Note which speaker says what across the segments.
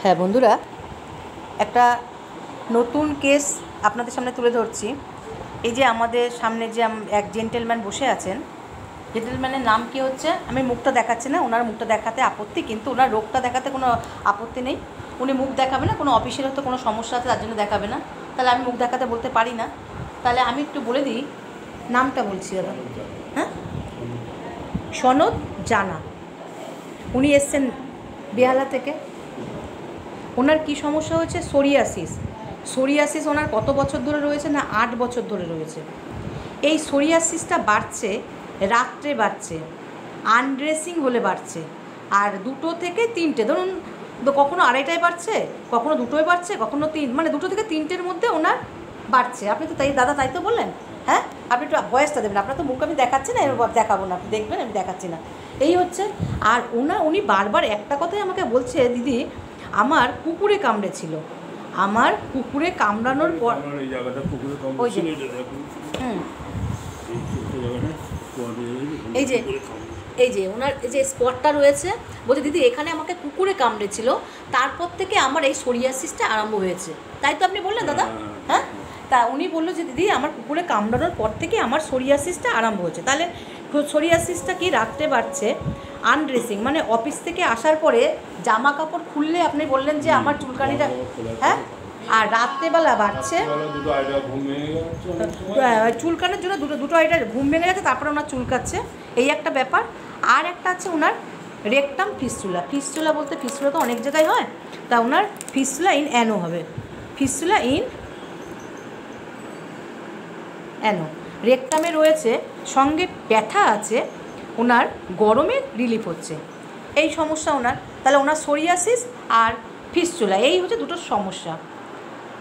Speaker 1: হ্যাঁ বন্ধুরা, একটা নতুন কেস আপনাদের সামনে তুলে ধরছি। এই যে আমাদের সামনে যে এক জেন্টেলম্যান বসে আছেন, জেন্টেলম্যানের নাম কি হচ্ছে, আমি মুখটা দেখাচ্ছি না, ওনার মুখটা দেখাতে আপত্তি, কিন্তু ওনার রোগটা দেখাতে কোনো আপত্তি নেই। উনি মুখ দেখাবে না, কোনো অফিসের হয়তো কোনো সমস্যা আছে তার জন্য দেখাবে না, তাহলে আমি মুখ দেখাতে বলতে পারি না। তাহলে আমি একটু বলে দিই, নামটা বলছি দাদা। হ্যাঁ, সনদ জানা, উনি এসছেন বেহালা থেকে। ওনার কী সমস্যা হয়েছে? সোরিয়াসিস ওনার কত বছর ধরে রয়েছে না? 8 বছর ধরে রয়েছে। এই সোরিয়াসিসটা বাড়ছে, রাত্রে বাড়ছে, আনড্রেসিং হলে বাড়ছে, আর 2 থেকে 3টে, ধরুন কখনো 2:30টায় বাড়ছে, কখনো 2টোয় বাড়ছে, কখনো 3, মানে 2 থেকে 3টের মধ্যে ওনার বাড়ছে। আপনি তো তাই দাদা, তাই তো বললেন। হ্যাঁ, আপনি একটু ভয়েসটা দেবেন। আপনার তো মুখ আমি দেখাচ্ছি না, এবার দেখাবো না, আপনি দেখবেন, আমি দেখাচ্ছি না, এই হচ্ছে। আর উনি বারবার একটা কথাই আমাকে বলছে, দিদি আমার কুকুরে কামড়েছিল, আমার কুকুরে কামড়ানোর পর ওই যে এই যে ওনার এই যে স্পটটা রয়েছে, বলছে দিদি এখানে আমাকে কুকুরে কামড়েছিল, তারপর থেকে আমার এই সোরিয়াসিসটা আরম্ভ হয়েছে। তাই তো আপনি বললেন দাদা? হ্যাঁ, তা উনি বললো যে দিদি আমার কুকুরে কামড়ানোর পর থেকে আমার সোরিয়াসিসটা আরম্ভ হয়েছে। তাহলে সোরিয়াসিসটা কি? রাত্রে বাড়ছে, আনড্রেসিং, মানে অফিস থেকে আসার পরে জামা কাপড় খুললে আপনি বললেন যে আমার চুলকানিটা, হ্যাঁ, আর রাত্রেবেলা বাড়ছে, চুলকানোর জন্য দুটো আইটা ঘুম ভেঙে যাচ্ছে, তারপরে ওনার চুলকাচ্ছে, এই একটা ব্যাপার। আর একটা আছে ওনার রেকটাম ফিস্টুলা বলতে ফিস্টুলা তো অনেক জায়গায় হয়, তা ওনার ফিস্টুলা ইন অ্যানো হবে, ফিস্টুলা ইন অ্যানো। রেকটামে রয়েছে, সঙ্গে ব্যথা আছে, ওনার গরমে রিলিফ হচ্ছে, এই সমস্যা ওনার। তাহলে ওনার সোরিয়াসিস আর ফিস্টুলা, এই হচ্ছে দুটো সমস্যা।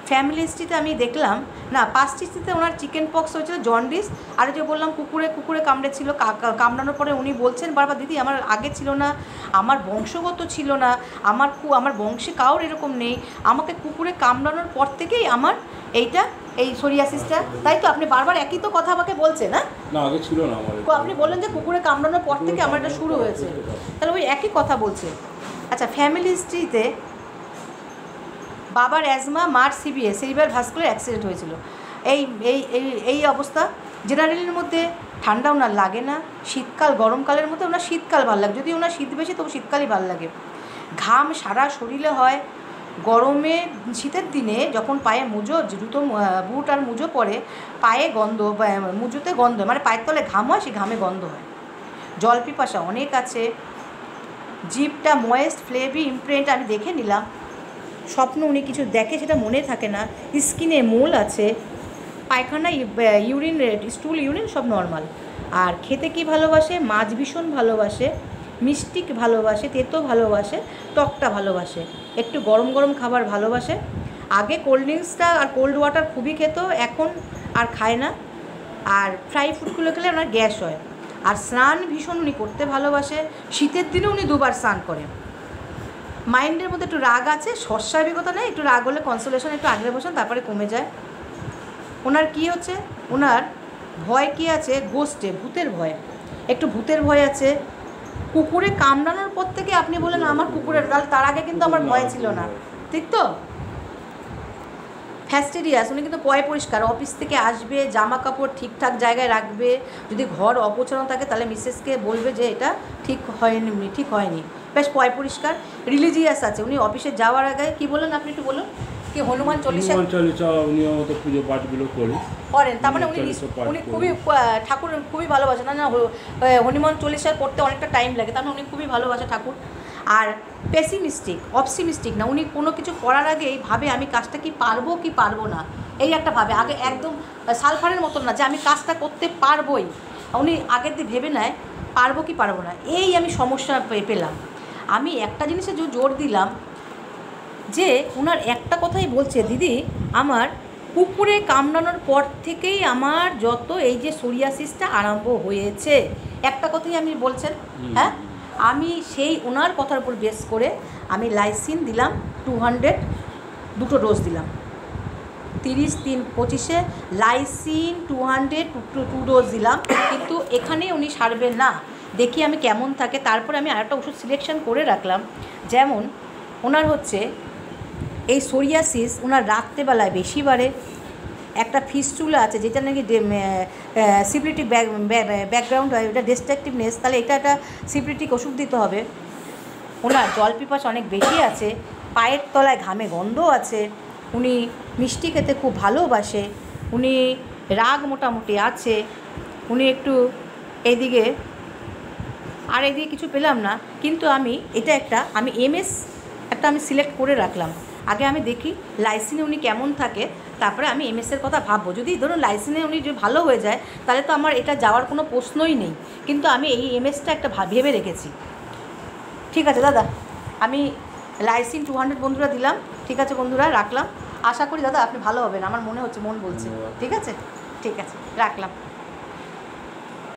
Speaker 1: ফ্যামিলি হিস্ট্রিতে আমি দেখলাম না, পাস্ট হিস্ট্রিতে ওনার চিকেন পক্স হয়েছিল, জন্ডিস, আর যে বললাম কুকুরে কামড়েছিল, কামড়ানোর পরে উনি বলছেন বারবার, দিদি আমার আগে ছিল না, আমার বংশগত ছিল না, আমার বংশে কাউর এরকম নেই, আমাকে কুকুরে কামড়ানোর পর থেকেই আমার এই সোরিয়াসিসটা। তাই তো আপনি বারবার একই তো কথা আমাকে বলছেন। না আগে ছিল না আমার, আপনি বললেন যে কুকুরে কামড়ানোর পর থেকে আমার এটা শুরু হয়েছে, তাহলে ওই একই কথা বলছে। আচ্ছা, ফ্যামিলি হিস্ট্রিতে বাবার অ্যাজমা, মার সিবিএস, সেরিব্রাল ভাস্কুলার অ্যাক্সিডেন্ট হয়েছিল, এই এই এই এই অবস্থা। জেনারেলের মধ্যে ঠান্ডা ওনার লাগে না, শীতকাল গরমকালের মধ্যে ওনার শীতকাল ভালো লাগে, যদি ওনার শীত বেশি তবু শীতকালই ভালো লাগে। ঘাম সারা শরীরে হয়, গরমে শীতের দিনে যখন পায়ে বুট আর মুজো পরে, পায়ে গন্ধ, মুজোতে গন্ধ, মানে পায়ের তলে ঘাম হয়, সেই ঘামে গন্ধ হয়। জল পিপাসা অনেক আছে, জিভটা ময়েস্ট, ফ্লেভি ইমপ্রিন্ট, আমি দেখে নিলাম, স্বপ্ন উনি কিছু দেখে সেটা মনে থাকে না, স্কিনে মোল আছে, পায়খানা, ইউরিন, স্টুল, ইউরিন সব নর্মাল। আর খেতে কি ভালোবাসে? মাছ ভীষণ ভালোবাসে, মিষ্টি ভালোবাসে, তেতো ভালোবাসে, টকটা ভালোবাসে, একটু গরম গরম খাবার ভালোবাসে। আগে কোল্ড ড্রিঙ্কসটা আর কোল্ড ওয়াটার খুবই খেত, এখন আর খায় না। আর ফ্রাই ফুডগুলো খেলে ওনার গ্যাস হয়। আর স্নান ভীষণ উনি করতে ভালোবাসে, শীতের দিনে উনি 2বার স্নান করেন। মাইন্ডের মধ্যে একটু রাগ আছে, স্বাভাবিকতা নেই, একটু রাগ হলে কনসোলেশন একটু আগলে বসেন, তারপরে কমে যায়। ওনার কি হচ্ছে? ওনার ভয় কি আছে? গোস্টে, ভূতের ভয়, একটু ভূতের ভয় আছে। কুকুরে কামড়ানোর পর থেকে আপনি বলেন আমার কুকুরের, তার আগে কিন্তু আমার ভয় ছিল না, ঠিক তো? ফ্যাস্টিডিয়াস, উনি কিন্তু পয় পরিষ্কার, অফিস থেকে আসবে জামা কাপড় ঠিকঠাক জায়গায় রাখবে, যদি ঘর অপছন্ন থাকে তাহলে মিসেসকে বলবে যে এটা ঠিক হয়নি, বেশ পয় পরিষ্কার। রিলিজিয়াস আছে, উনি অফিসে যাওয়ার আগে কি বললেন আপনি একটু বলুন, কি হনুমান চল্লিশা পুজো পাঠগুলো করেন, তার মানে উনি খুবই ঠাকুর খুবই ভালোবাসেন। না হনুমান চল্লিশা পড়তে অনেকটা টাইম লাগে, তার মানে উনি খুবই ভালোবাসে ঠাকুর। আর অপসিমিস্টিক না, উনি কোনো কিছু করার আগেই ভাবে আমি কাজটা কি পারবো না, এই একটা ভাবে, আগে একদম সালফারের মতন না যে আমি কাজটা করতে পারবোই, উনি আগের দিয়ে ভেবে নেয় পারবো না। এই আমি সমস্যা পেলাম। আমি একটা জিনিসে জোর দিলাম যে ওনার একটা কথাই বলছে, দিদি আমার কুকুরে কামড়ানোর পর থেকেই আমার যত এই যে সোরিয়াসিসটা আরম্ভ হয়েছে, একটা কথাই আমি বলছেন। হ্যাঁ, আমি সেই ওনার কথার উপর বেস করে আমি লাইসিন দিলাম 200, 2টো ডোজ দিলাম, 30-3-25 লাইসিন 200 2 ডোজ দিলাম, কিন্তু এখানে উনি সারবেন না, দেখি আমি কেমন থাকে। তারপরে আমি আরেকটা ওষুধ সিলেকশন করে রাখলাম, যেমন ওনার হচ্ছে এই সোরিয়াসিস ওনার রাত্রেবেলায় বেশি বাড়ে। একটা ফিস্টুলা আছে যেটা নাকি সিপ্রেটিক ব্যাকগ্রাউন্ড হয়, ওটা ডিস্ট্রাকটিভনেস, তাহলে এটা একটা সিপ্রেটিক ওষুধ দিতে হবে। ওনার জল পিপাস অনেক বেশি আছে, পায়ের তলায় ঘামে গন্ধ আছে, উনি মিষ্টি খেতে খুব ভালোবাসে, উনি রাগ মোটামুটি আছে, উনি একটু এইদিকে, আর এদিকে কিছু পেলাম না, কিন্তু আমি এমএস একটা আমি সিলেক্ট করে রাখলাম। আগে আমি দেখি লাইসিনে উনি কেমন থাকে, তারপরে আমি এমএসের কথা ভাববো। যদি ধরুন লাইসিনে উনি যদি ভালো হয়ে যায় তাহলে তো আমার এটা যাওয়ার কোনো প্রশ্নই নেই, কিন্তু আমি এই এমএসটা একটা ভেবে রেখেছি। ঠিক আছে দাদা, আমি লাইসিন 200 বন্ধুরা দিলাম। ঠিক আছে বন্ধুরা, রাখলাম। আশা করি দাদা আপনি ভালো হবেন, আমার মনে হচ্ছে, মন বলছে। ঠিক আছে, ঠিক আছে, রাখলাম।